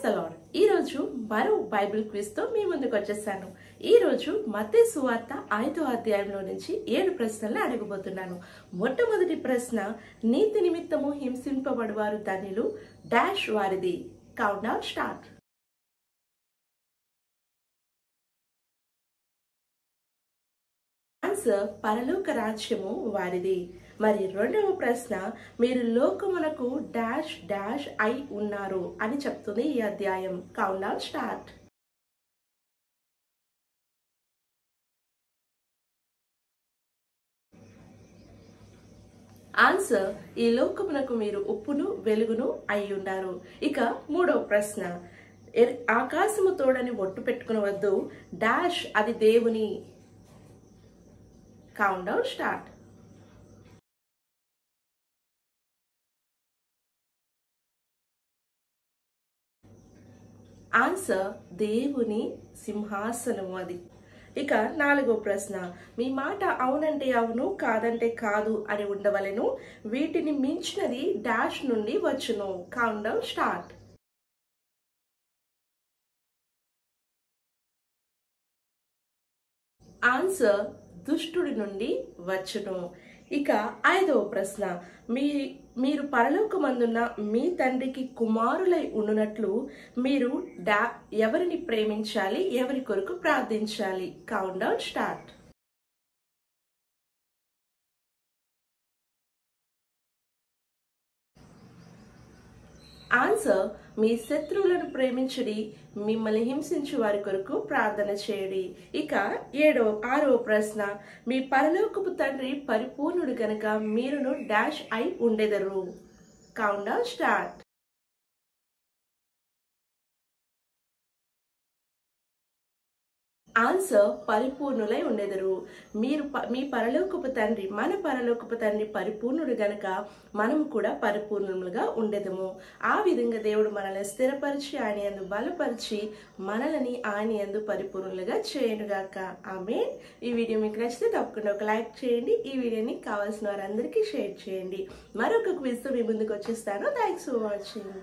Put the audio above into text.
The lord. ఈ రోజు మరో బైబిల్ క్విజ్ తో మీ ముందుకు వచ్చేసాను. ఈ రోజు మత్తయి సువార్త 5వ అధ్యాయంలో నుంచి 7 ప్రశ్నలు అడగబోతున్నాను. మొట్టమొదటి ప్రశ్న, నీతి నిమిత్తము హింసింపబడువారు ధన్యులు డాష్ వారిది. Count down start. ఆన్సర్, పరలోక రాజ్యము వారిది. మరి రెండవ ప్రశ్న, మీరు లోకమునకు డాష్ డాష్ అయి ఉన్నారు అని చెప్తుంది ఈ అధ్యాయం. Count down start. ఆన్సర్, ఈ లోకమునకు మీరు ఉప్పును వెలుగును అయి ఉన్నారు. ఇక మూడవ ప్రశ్న, ఆకాశము తోడని ఒట్టు పెట్టుకునవద్దు డాష్ అది దేవుని. Count down start. ఆన్సర్, దేవుని సింహాసనము అది. ఇక నాలుగో ప్రశ్న, మీ మాట అవునంటే అవును కాదంటే కాదు అని ఉండవలెను, వీటిని మించినది డాష్ నుండి వచ్చును. Count down start. ఆన్సర్, దుష్టుడి నుండి వచ్చును. ఇక ఐదవ ప్రశ్న, మీరు పరలోకమందున్న మీ తండ్రికి కుమారులై ఉండునట్లు మీరు ఎవరిని ప్రేమించాలి, ఎవరి కొరకు ప్రార్థించాలి. Count down start. ఆన్సర్, మీ శత్రువులను ప్రేమించుడి, మిమ్మల్ని హింసించు వారి కొరకు ప్రార్థన చేయుడి. ఇక ఆరవ ప్రశ్న, మీ పరలోకపు తండ్రి పరిపూర్ణుడు గనుక మీరును డాష్ అయి ఉండెదరు. Count down start. ఆన్సర్, పరిపూర్ణులై ఉండెదరు. మీ పరలోకపు తండ్రి, మన పరలోకపు తండ్రి పరిపూర్ణుడు గనక మనము కూడా పరిపూర్ణులుగా ఉండెదము. ఆ విధంగా దేవుడు మనల్ని స్థిరపరిచి ఆయన యందు బలపరిచి మనల్ని ఆయన యందు పరిపూర్ణులుగా చేయనుగాక. ఆమేన్. ఈ వీడియో మీకు నచ్చితే తప్పకుండా ఒక లైక్ చేయండి. ఈ వీడియోని కావాల్సిన వారందరికీ షేర్ చేయండి. మరొక క్విజ్ తో మీ ముందుకు వచ్చేస్తాను. Thanks for watching.